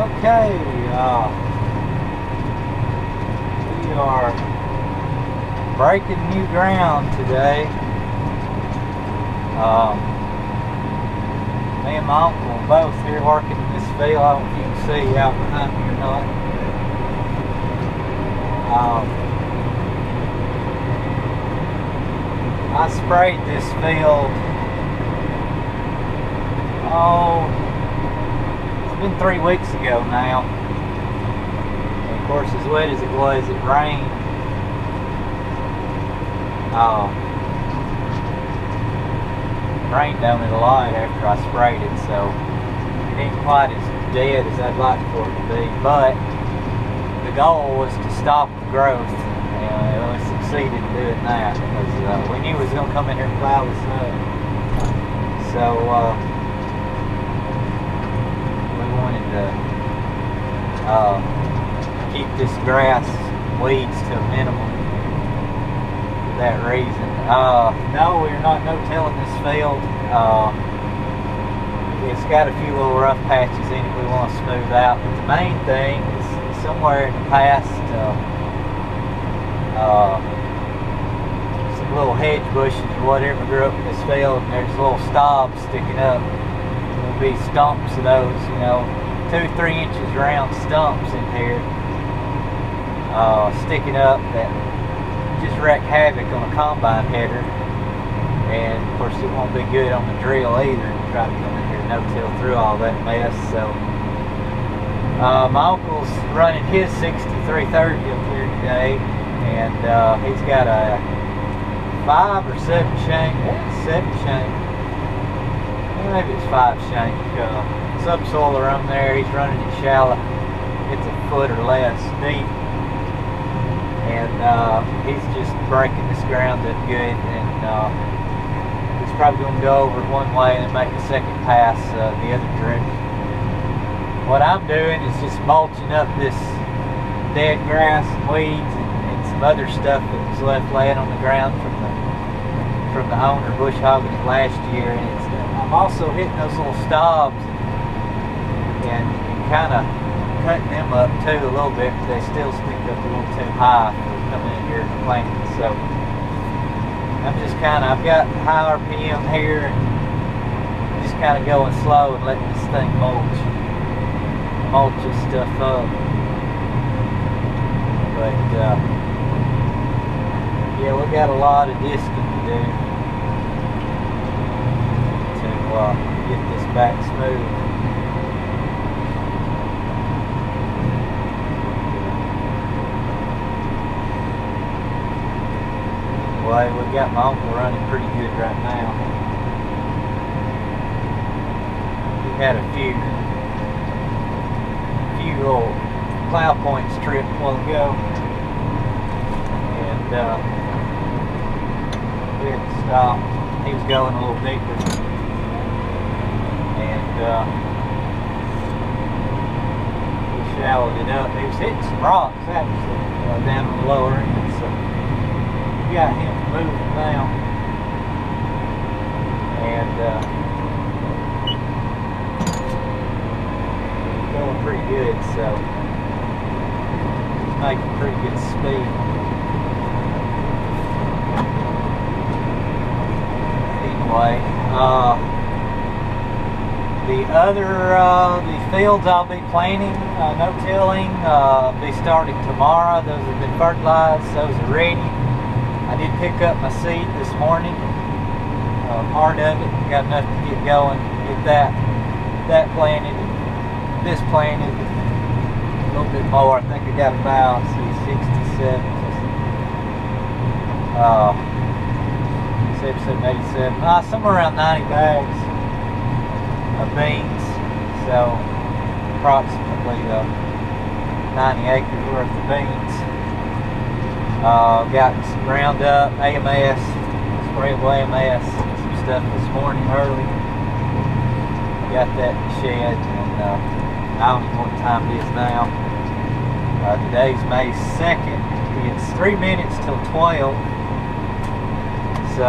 Okay, we are breaking new ground today. Me and my uncle are both here working in this field. I don't know if you can see out behind me or not. I sprayed this field, it's been 3 weeks ago now. And of course, as wet as it was, it rained. Rained on it a lot after I sprayed it, so it ain't quite as dead as I'd like for it to be. But the goal was to stop the growth, and we succeeded in doing that because we knew it was going to come in here and plow the snow. So we wanted to keep this grass weeds to a minimum for that reason. No, we're not no-tilling this field. It's got a few little rough patches in it we want to smooth out, but the main thing is somewhere in the past some little hedge bushes or whatever grew up in this field, and there's little stobs sticking up. There'll be stumps of those, 2-3 inches round stumps in here sticking up that just wreak havoc on a combine header. And of course it won't be good on the drill either to try to come in here and no-till through all that mess. So my uncle's running his 6330 up here today, and he's got a 5 or 7 shank, 7 shank, maybe it's 5 shank subsoiler on there. He's running it shallow, it's a foot or less deep, and he's just breaking this ground up good, and he's probably going to go over it one way and then make a second pass the other direction. What I'm doing is just mulching up this dead grass and weeds and some other stuff that was left laying on the ground from the owner bush hogging it last year. And I'm also hitting those little stobs and kind of cutting them up too a little bit, but they still stick up a little too high for coming in here and planting. So I'm just I've got high RPM here and just kind of going slow and letting this thing mulch this stuff up. But yeah, we got a lot of disking to do to get this back smooth. Anyway, we got my uncle running pretty good right now. He had a few little plow points tripped a while ago, and we had to stop. He was going a little deeper, and we shallowed it up. He was hitting some rocks actually down on the lower end, so we got him moving now, and going pretty good, so he's making pretty good speed. Anyway, the fields I'll be planting, no-tilling, be starting tomorrow. Those have been fertilized, those are ready. I did pick up my seed this morning, part of it, got enough to get going, get that planted. This planted a little bit more. I think I got about 67, 87, somewhere around 90 bags of beans. So approximately 90 acres worth of beans. Got some Roundup, AMS, sprayable AMS, some stuff this morning early. Got that in the shed, and I don't know what time it is now. Today's May 2nd. It's 3 minutes till 12. So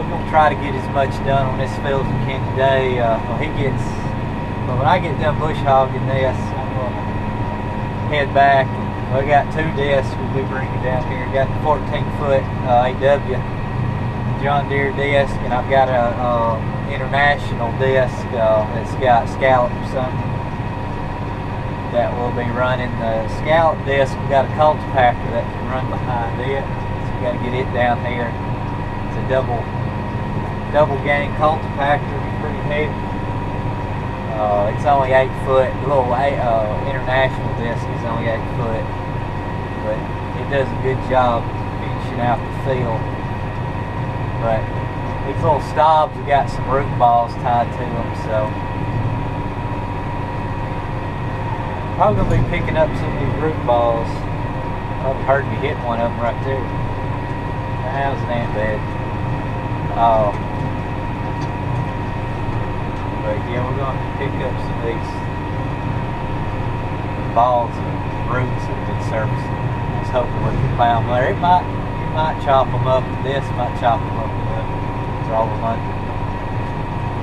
we're gonna try to get as much done on this field as we can today. But when I get done bush hogging this, I'm gonna head back. We got 2 discs we'll be bringing down here. Got the 14-foot AW John Deere disc, and I've got a international disc that's got scallops on it that will be running. The scallop disc, we got a cultipacker that can run behind it, so we got to get it down here. It's a double gang cultipacker, pretty heavy. It's only 8 foot. The little international disc is only 8 foot, but it does a good job finishing out the field. But these little stobs have got some root balls tied to them, so probably gonna be picking up some of these root balls. I've heard me hit one of them right there. How's that bad? But yeah, we're going to pick up some of these balls and roots that have been surfacing. I was hoping we could find them there. It might chop them up. This might chop them up enough to draw them under.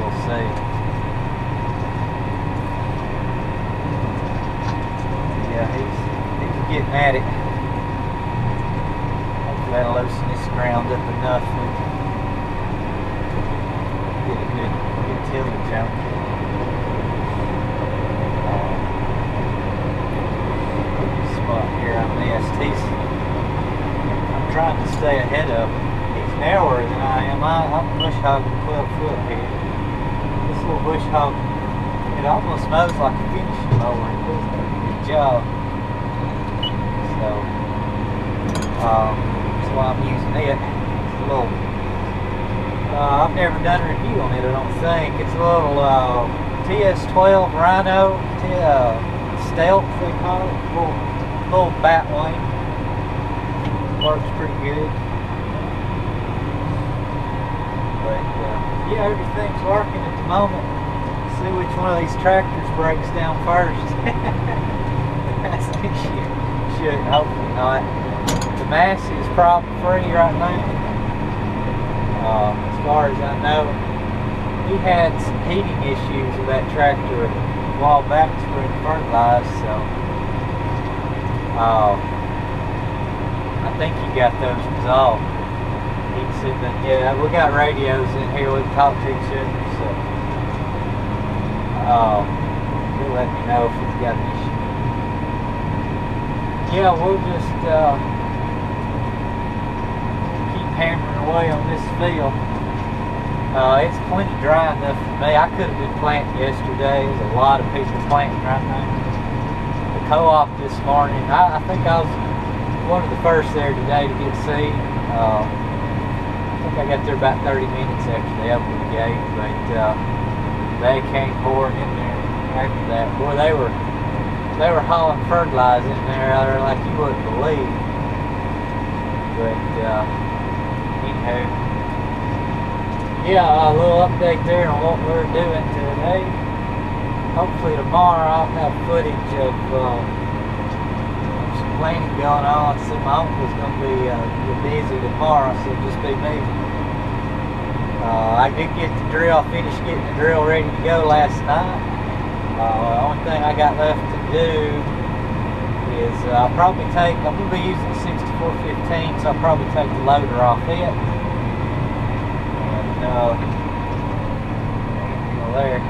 We'll see. Yeah, he's getting at it. Hopefully that'll loosen this ground up enough we can get a good tillage out. Spot here on this. I'm trying to stay ahead of him. He's narrower than I am. I'm bush hogging 12 foot here. This little bush hog, it almost mows like a finishing mower. It does a good job. So that's why I'm using it. It's a little. I've never done a review on it, I don't think. It's a little TS12 Rhino Stealth, they call it. Little bat wing. Works pretty good. But yeah, everything's working at the moment. Let's see which one of these tractors breaks down first. Shouldn't, hopefully not. The Massey is problem free right now. As far as I know, he had some heating issues with that tractor a while back before it fertilized, so I think he got those resolved. He said that, yeah, we got radios in here, we can talk to each other, so he'll let me know if he's got an issue. Yeah, we'll just hammering away on this field. It's plenty dry enough for me. I could have been planting yesterday. There's a lot of people planting right now. The co-op this morning, I think I was one of the first there today to get seed. I think I got there about 30 minutes after they opened the gate, but they came pouring in there after that. Boy, they were hauling fertilizer in there out there like you wouldn't believe. But anyhow, yeah, a little update there on what we're doing today. Hopefully tomorrow I'll have footage of some planting going on. See, my uncle's going to be busy tomorrow, so it'll just be me. I did get the drill, finished getting the drill ready to go last night. The only thing I got left to do is I'm going to be using the 6415, so I'll probably take the loader off it. And, there.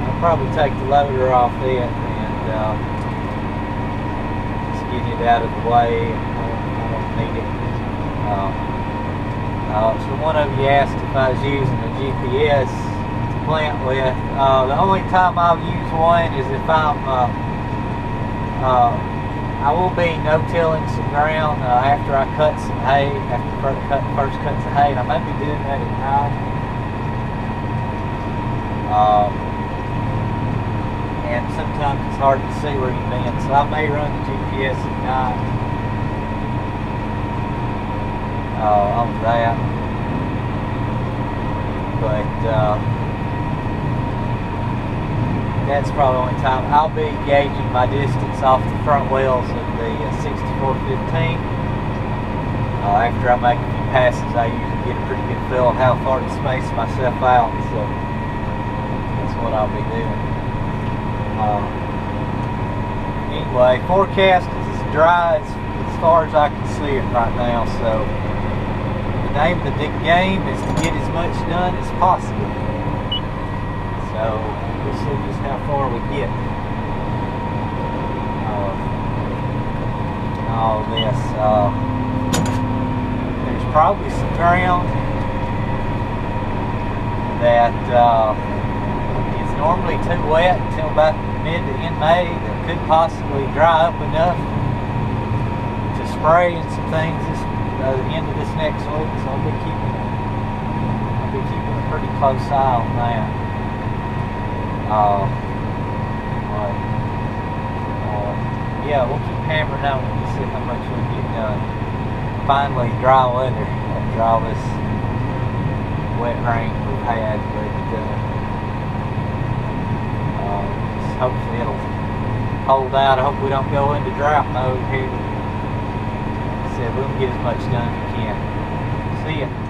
I'll probably take the loader off it and just get it out of the way. I don't need it. So one of you asked if I was using a GPS to plant with. The only time I'll use one is if I will be no-tilling some ground after I cut some hay, after first cuts of hay, and I may be doing that at night. And sometimes it's hard to see where you've been, so I may run the GPS at night on that. But that's probably the only time. I'll be gauging my distance off the front wheels of the 6415 after I make a few passes, I usually get a pretty good feel of how far to space myself out, so that's what I'll be doing. Anyway, forecast is as dry as far as I can see it right now, so the name of the game is to get as much done as possible. So we'll see just how far we get. All this. There's probably some ground that is normally too wet until about mid to end May that could possibly dry up enough to spray in some things the end of this next week. So I'll be keeping a pretty close eye on that. Yeah, we'll keep hammering out to see how much we get done. Finally, dry weather after all this wet rain we've had, but hopefully it'll hold out. I hope we don't go into drought mode here. Like I said, we'll get as much done as we can. See ya.